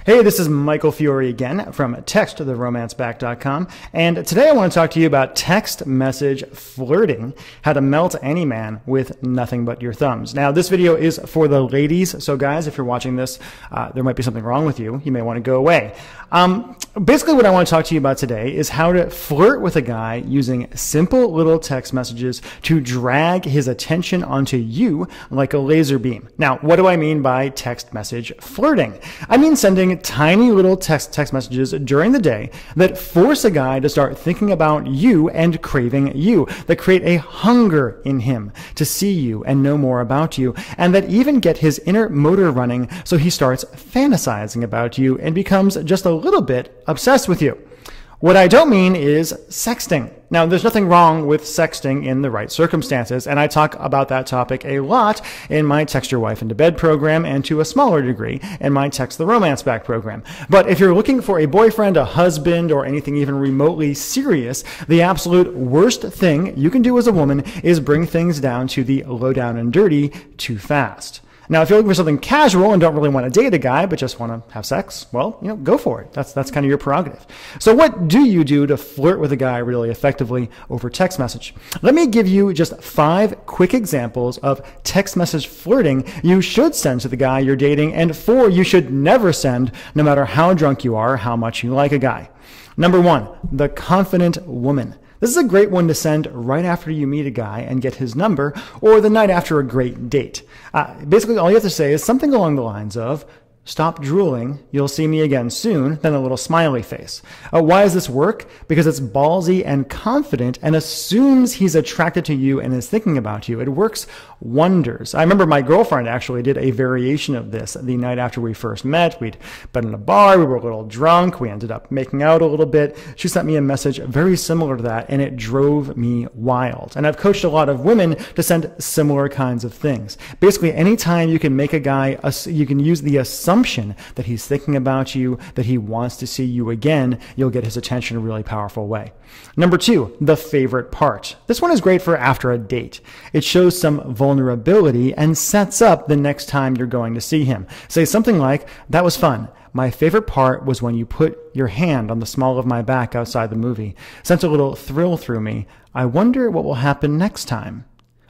Hey, this is Michael Fiore again from TextToTheRomanceBack.com, and today I want to talk to you about text message flirting, how to melt any man with nothing but your thumbs. Now, this video is for the ladies, so guys, if you're watching this, there might be something wrong with you. You may want to go away. Basically, what I want to talk to you about today is how to flirt with a guy using simple little text messages to drag his attention onto you like a laser beam. Now, what do I mean by text message flirting? I mean sending tiny little text messages during the day that force a guy to start thinking about you and craving you, that create a hunger in him to see you and know more about you, and that even get his inner motor running so he starts fantasizing about you and becomes just a little bit obsessed with you. What I don't mean is sexting. Now, there's nothing wrong with sexting in the right circumstances, and I talk about that topic a lot in my Text Your Wife Into Bed program and to a smaller degree in my Text the Romance Back program. But if you're looking for a boyfriend, a husband, or anything even remotely serious, the absolute worst thing you can do as a woman is bring things down to the low down and dirty too fast. Now, if you're looking for something casual and don't really want to date a guy, but just want to have sex, well, go for it. That's kind of your prerogative. So what do you do to flirt with a guy really effectively over text message? Let me give you just 5 quick examples of text message flirting you should send to the guy you're dating, and 4 you should never send, no matter how drunk you are or how much you like a guy. Number 1, the confident woman. This is a great one to send right after you meet a guy and get his number, or the night after a great date. Basically, all you have to say is something along the lines of, "Stop drooling, you'll see me again soon," then a little smiley face. Why does this work? Because it's ballsy and confident and assumes he's attracted to you and is thinking about you. It works wonders. I remember my girlfriend actually did a variation of this the night after we first met. We'd been in a bar, we were a little drunk, we ended up making out a little bit. She sent me a message very similar to that, and it drove me wild. And I've coached a lot of women to send similar kinds of things. Basically, anytime you can make a guy, you can use the assumption that he's thinking about you, that he wants to see you again, you'll get his attention in a really powerful way. Number 2, the favorite part. This one is great for after a date. It shows some vulnerability and sets up the next time you're going to see him. Say something like, "That was fun. My favorite part was when you put your hand on the small of my back outside the movie. Sent a little thrill through me. I wonder what will happen next time."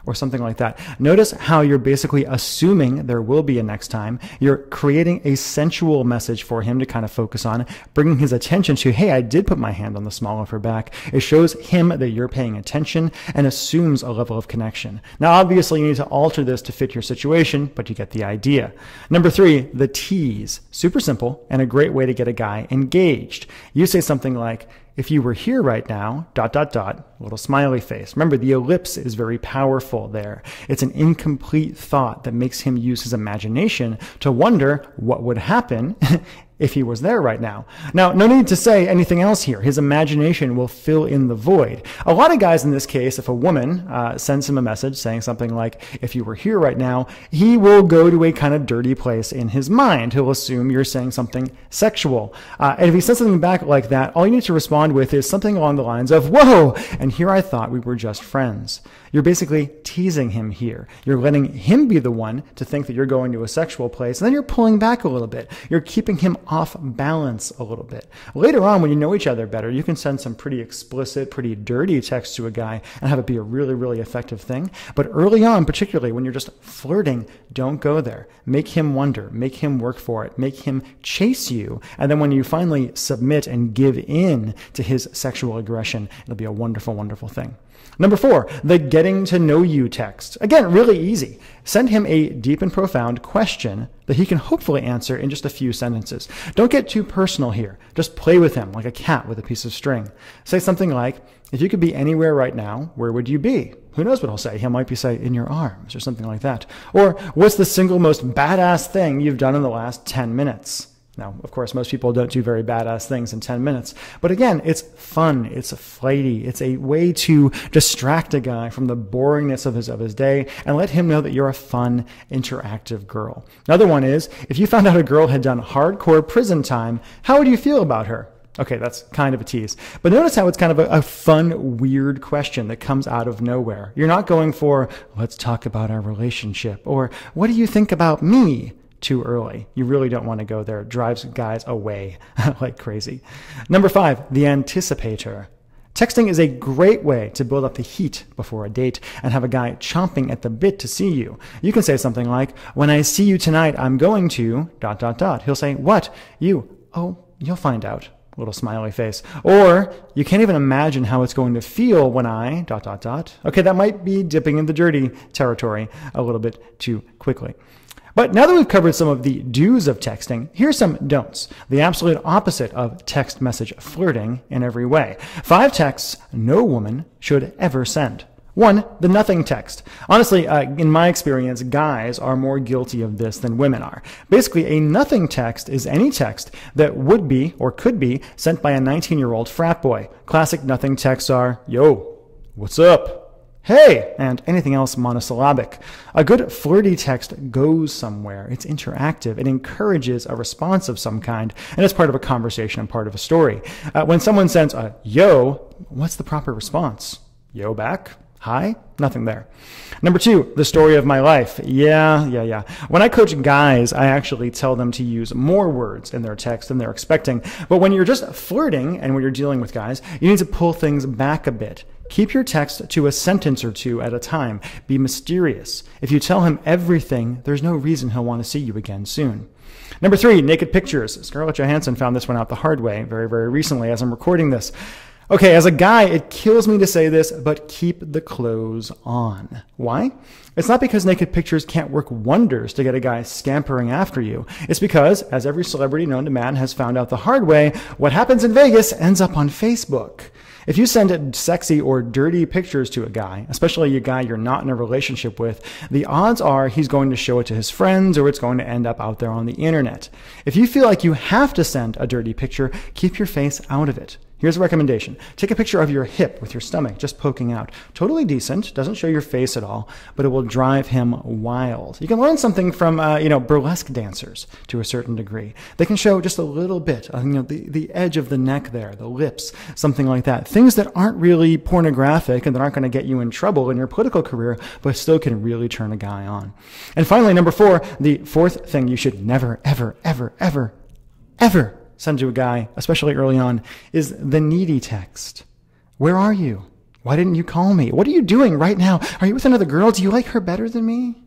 Or something like that. Notice how you're basically assuming there will be a next time. You're creating a sensual message for him to kind of focus on, bringing his attention to, "Hey, I did put my hand on the small of her back." It shows him that you're paying attention and assumes a level of connection. Now, obviously, you need to alter this to fit your situation, but you get the idea. Number 3, the tease. Super simple and a great way to get a guy engaged. You say something like, "If you were here right now, ... little smiley face." Remember, the ellipse is very powerful there. It's an incomplete thought that makes him use his imagination to wonder what would happen if he was there right now. Now, no need to say anything else here. His imagination will fill in the void. A lot of guys in this case, if a woman sends him a message saying something like, "If you were here right now," he will go to a kind of dirty place in his mind. He'll assume you're saying something sexual. And if he says something back like that, all you need to respond with is something along the lines of, "Whoa, and here I thought we were just friends." You're basically teasing him here. You're letting him be the one to think that you're going to a sexual place, and then you're pulling back a little bit. You're keeping him off balance a little bit. Later on, when you know each other better, you can send some pretty explicit, pretty dirty text to a guy and have it be a really, really effective thing. But early on, particularly when you're just flirting, don't go there. Make him wonder. Make him work for it. Make him chase you. And then when you finally submit and give in to his sexual aggression, it'll be a wonderful, wonderful thing. Number 4, the getting to know you text. Again, really easy. Send him a deep and profound question that he can hopefully answer in just a few sentences. Don't get too personal here. Just play with him like a cat with a piece of string. Say something like, "If you could be anywhere right now, where would you be?" Who knows what he'll say? He might be, say, "In your arms," or something like that. Or, "What's the single most badass thing you've done in the last 10 minutes? Now, of course, most people don't do very badass things in 10 minutes. But again, it's fun. It's flighty. It's a way to distract a guy from the boringness of his day and let him know that you're a fun, interactive girl. Another one is, if you found out a girl had done hardcore prison time, how would you feel about her? Okay, that's kind of a tease. But notice how it's kind of a fun, weird question that comes out of nowhere. You're not going for, "Let's talk about our relationship," or "What do you think about me?" too early. You really don't want to go there. It drives guys away like crazy. Number 5, the anticipator. Texting is a great way to build up the heat before a date and have a guy chomping at the bit to see you. You can say something like, when I see you tonight, I'm going to ... He'll say, what? You, oh, you'll find out. Little smiley face. Or, you can't even imagine how it's going to feel when I ... Okay, that might be dipping in the dirty territory a little bit too quickly. But now that we've covered some of the do's of texting, here's some don'ts, the absolute opposite of text message flirting in every way. 5 texts no woman should ever send. 1, the nothing text. Honestly, in my experience, guys are more guilty of this than women are. Basically, a nothing text is any text that would be or could be sent by a 19-year-old frat boy. Classic nothing texts are, yo, what's up? Hey, and anything else monosyllabic. A good flirty text goes somewhere. It's interactive. It encourages a response of some kind, and it's part of a conversation and part of a story. When someone sends a yo, what's the proper response? Yo back? Hi? Nothing there. Number 2, the story of my life. Yeah. When I coach guys, I actually tell them to use more words in their text than they're expecting. But when you're just flirting and when you're dealing with guys, you need to pull things back a bit. Keep your text to a sentence or two at a time. Be mysterious. If you tell him everything, there's no reason he'll want to see you again soon. Number 3, naked pictures. Scarlett Johansson found this one out the hard way very, very recently as I'm recording this. Okay, as a guy, it kills me to say this, but keep the clothes on. Why? It's not because naked pictures can't work wonders to get a guy scampering after you. It's because, as every celebrity known to man has found out the hard way, what happens in Vegas ends up on Facebook. If you send sexy or dirty pictures to a guy, especially a guy you're not in a relationship with, the odds are he's going to show it to his friends or it's going to end up out there on the internet. If you feel like you have to send a dirty picture, keep your face out of it. Here's a recommendation. Take a picture of your hip with your stomach just poking out. Totally decent, doesn't show your face at all, but it will drive him wild. You can learn something from, burlesque dancers to a certain degree. They can show just a little bit, the edge of the neck there, the lips, something like that. Things that aren't really pornographic and that aren't going to get you in trouble in your political career, but still can really turn a guy on. And finally, number 4, the 4th thing you should never, ever, ever, ever, ever send to a guy, especially early on, is the needy text. Where are you? Why didn't you call me? What are you doing right now? Are you with another girl? Do you like her better than me?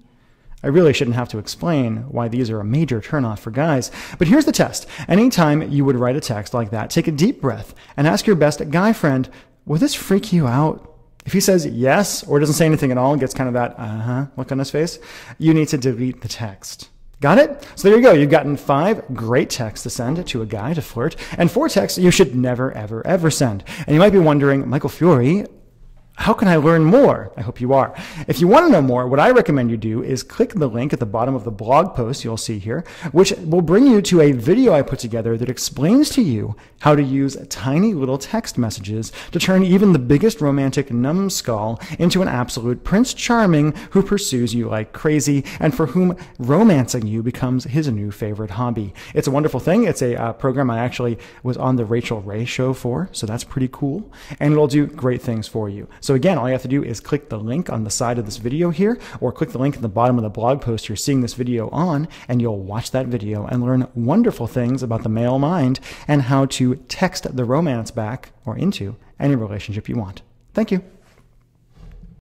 I really shouldn't have to explain why these are a major turnoff for guys, but here's the test. Anytime you would write a text like that, take a deep breath and ask your best guy friend, will this freak you out? If he says yes or doesn't say anything at all and gets kind of that look on his face, you need to delete the text. Got it? So there you go. You've gotten 5 great texts to send to a guy to flirt, and 4 texts you should never, ever, ever send. And you might be wondering, Michael Fiore, how can I learn more? I hope you are. If you want to know more, what I recommend you do is click the link at the bottom of the blog post you'll see here, which will bring you to a video I put together that explains to you how to use tiny little text messages to turn even the biggest romantic numbskull into an absolute Prince Charming who pursues you like crazy and for whom romancing you becomes his new favorite hobby. It's a wonderful thing. It's a program I actually was on the Rachel Ray show for, so that's pretty cool, and it'll do great things for you. So again, all you have to do is click the link on the side of this video here, or click the link at the bottom of the blog post you're seeing this video on, and you'll watch that video and learn wonderful things about the male mind and how to text the romance back or into any relationship you want. Thank you.